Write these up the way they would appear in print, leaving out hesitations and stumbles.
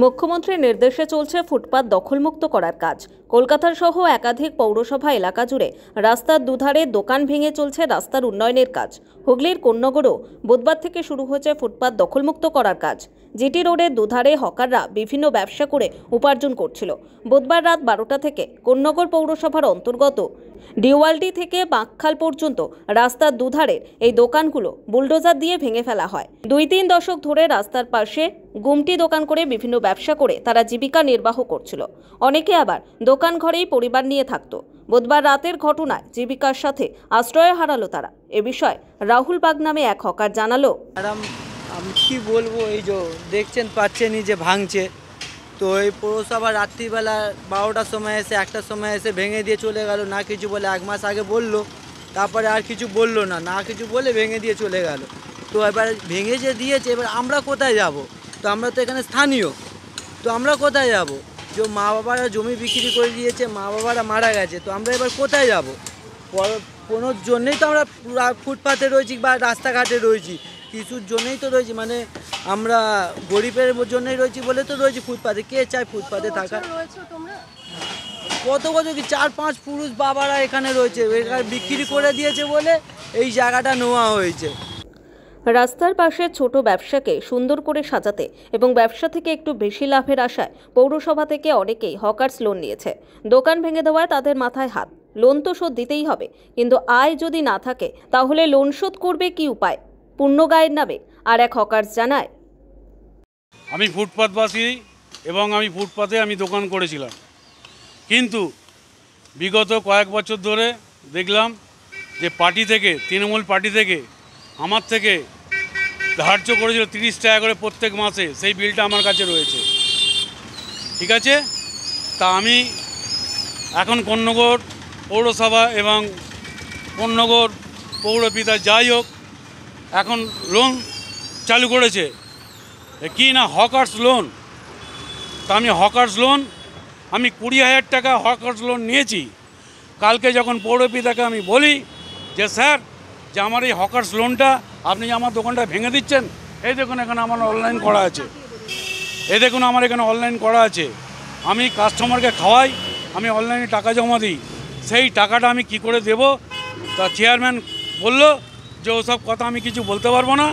মুখ্যমন্ত্রীর নির্দেশে চলছে ফুটপাত দখলমুক্ত করার কাজ। কলকাতার সহ একাধিক পৌরসভা এলাকা জুড়ে রাস্তার দুধারে দোকান ভেঙে চলছে রাস্তার উন্নয়নের কাজ। হুগলির কোন্নগরও বুধবার থেকে শুরু হয়েছে ফুটপাত দখলমুক্ত করার কাজ। জিটি রোডের দুধারে হকাররা বিভিন্ন ব্যবসা করে উপার্জন করছিল। বুধবার রাত 12টা থেকে কোন্নগর পৌরসভার অন্তর্গত ডিওয়ালটি থেকে বাঁকখাল পর্যন্ত রাস্তার দুধারে এই দোকানগুলো বুলডোজার দিয়ে ভেঙে ফেলা হয়। 2-3 দশক ধরে রাস্তার পাশে গুমটি দোকান করে বিভিন্ন ব্যবসা করে তারা জীবিকা নির্বাহ করছিল। অনেকে আবার দোকান ঘরেই পরিবার নিয়ে থাকতো। বুধবার রাতের ঘটনায় জীবিকার সাথে আশ্রয় হারালো তারা। এ বিষয়ে রাহুল বাগ নামে এক হকার জানালো, ম্যাডাম আমি কি বলবো, এই যে দেখছেন পাচ্ছেনই যে ভাঙছে, তো এই পৌরসভা রাত্রিবেলা 12টার সময় এসে 1টার সময় এসে ভেঙে দিয়ে চলে গেল। না কিছু বলে 1 মাস আগে বললো, তারপরে আর কিছু বললো না কিছু বলে ভেঙে দিয়ে চলে গেল। তো এবার ভেঙে যে দিয়েছে, এবার আমরা কোথায় যাব? তো আমরা তো এখানে স্থানীয়, তো আমরা কোথায় যাব? যে মা বাবারা জমি বিক্রি করে দিয়েছে, মা বাবারা মারা গেছে, তো আমরা এবার কোথায় যাব? কোনো জন্যেই তো আমরা ফুটপাতে রয়েছি বা রাস্তাঘাটে রয়েছি, কিছুর জন্যই তো রয়েছি, মানে আমরা গরিবের জন্যই রয়েছি বলে তো রয়েছি ফুটপাতে। কে চায় ফুটপাতে থাকা? কত কি 4-5 পুরুষ বাবারা এখানে রয়েছে, এখানে বিক্রি করে দিয়েছে বলে এই জায়গাটা নেওয়া হয়েছে। রাস্তার পাশে ছোট ব্যবসাকে সুন্দর করে সাজাতে এবং ব্যবসা থেকে একটু বেশি লাভের আশায় পৌরসভা থেকে অনেকেই হকার্স লোন নিয়েছে। দোকান ভেঙে দেওয়ায় তাদের মাথায় হাত। লোন তো শোধ দিতেই হবে, কিন্তু আয় যদি না থাকে তাহলে লোন শোধ করবে কি উপায়? পুণ্যগায়ের নামে আর এক হকার্স জানায়, আমি ফুটপাতবাসী এবং আমি ফুটপাতে দোকান করেছিলাম, কিন্তু বিগত কয়েক বছর ধরে দেখলাম যে পার্টি থেকে, তৃণমূল পার্টি থেকে আমার থেকে ধার্য করেছিল 30 টাকা করে প্রত্যেক মাসে। সেই বিলটা আমার কাছে রয়েছে, ঠিক আছে। তা আমি এখন কোন্নগর পৌরসভা এবং কোন্নগর পৌরপিতা যাই হোক, এখন লোন চালু করেছে, কি না হকার্স লোন। তা আমি হকার্স লোন 20,000 টাকা হকার্স লোন নিয়েছি। কালকে যখন পৌরপিতাকে আমি বলি যে স্যার, যে আমার এই হকার্স লোনটা আপনি আমার দোকানটা ভেঙে দিচ্ছেন, এই দেখুন এখানে আমার অনলাইন করা আছে, এই দেখুন আমার এখানে অনলাইন করা আছে, আমি কাস্টমারকে খাওয়াই, আমি অনলাইনে টাকা জমা দিই, সেই টাকাটা আমি কি করে দেব? তা চেয়ারম্যান বলল যে ওসব কথা আমি কিছু বলতে পারবো না,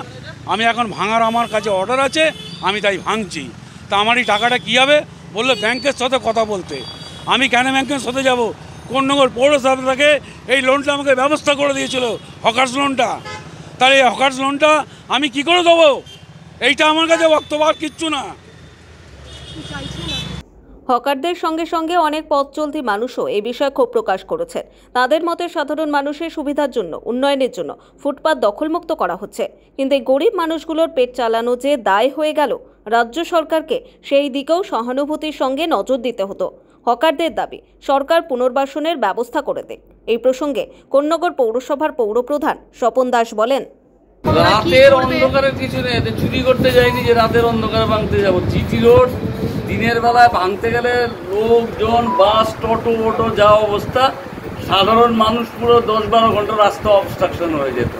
আমি এখন ভাঙার আমার কাছে অর্ডার আছে, আমি তাই ভাঙছি। তা আমার এই টাকাটা কী হবে? বললো ব্যাংকের সাথে কথা বলতে। আমি কেন ব্যাংকের সাথে যাব? কোন্নগর পৌরসভা থেকে এই লোনটা আমাকে ব্যবস্থা করে দিয়েছিল, হকার্স লোনটা। তাহলে এই হকার্স লোনটা আমি কি করে দেবো? এইটা আমার কাছে বক্তব্য, আর কিচ্ছু না। হকারদের সঙ্গে সঙ্গে অনেক পথ চলতি মানুষও এই বিষয়ে ক্ষোভ প্রকাশ করেছেন। তাদের মতে সাধারণ মানুষের সুবিধার জন্য, উন্নয়নের জন্য ফুটপাত দখলমুক্ত করা হচ্ছে, কিন্তু এই গরিব মানুষগুলোর পেট চালানো যে দায় হয়ে গেল, রাজ্য সরকারকে সেই দিকেও সহানুভূতির সঙ্গে নজর দিতে হতো। হকারদের দাবি সরকার পুনর্বাসনের ব্যবস্থা করে দেয়। এই প্রসঙ্গে কোন্নগর পৌরসভার পৌরপ্রধান স্বপন দাস বলেন, রাতের অন্ধকারের কিছু নেই, চুরি করতে যায়নি যে রাতের অন্ধকারে ভাঙতে যাবো। জিটি রোড দিনের বেলায় ভাঙতে গেলে লোকজন, বাস, টোটো অটো যা অবস্থা, সাধারণ মানুষ পুরো 10-12 ঘন্টা রাস্তা অবস্ট্রাকশন হয়ে যেত।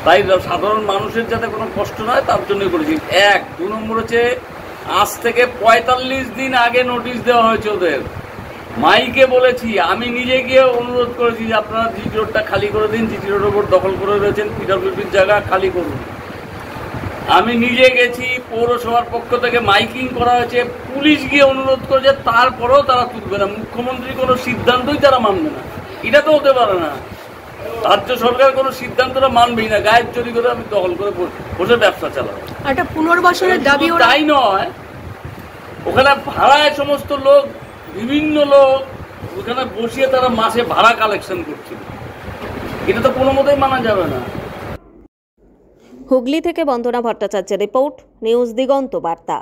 তাই সাধারণ মানুষের যাতে কোনো কষ্ট না হয় তার জন্যই করেছি। 2 নম্বর হচ্ছে, আজ থেকে 45 দিন আগে নোটিশ দেওয়া হয়েছে ওদের। মাইকে বলেছি, আমি নিজে গিয়ে অনুরোধ করেছি যে আপনারা জিটি রোডটা খালি করে দিন, জিটি রোডের উপর দখল করে রয়েছেন, পিডব্লিউডির জায়গা খালি করুন। আমি নিজে গেছি, পৌরসভার পক্ষ থেকে মাইকিং করা হয়েছে, পুলিশ গিয়ে অনুরোধ করেছে, তারপরেও তারা তুলবে না। মুখ্যমন্ত্রীর কোনো সিদ্ধান্তই তারা মানবে না, এটা তো হতে পারে না। রাজ্য সরকার কোনো সিদ্ধান্তটা মানবেই না, গায়ের চুরি করে আমি দখল করে বসে ব্যবসা চালাবো। একটা পুনর্বাসনের দাবি তাই নয়, ওখানে ভাড়ায় সমস্ত লোক, বিভিন্ন লোক ওখানে বসিয়ে তারা মাসে ভাড়া কালেকশন করছিল, এটা তো কোনো মতেই মানা যাবে না। হুগলি থেকে বন্দনা ভট্টাচার্যের রিপোর্ট, নিউজ দিগন্ত বার্তা।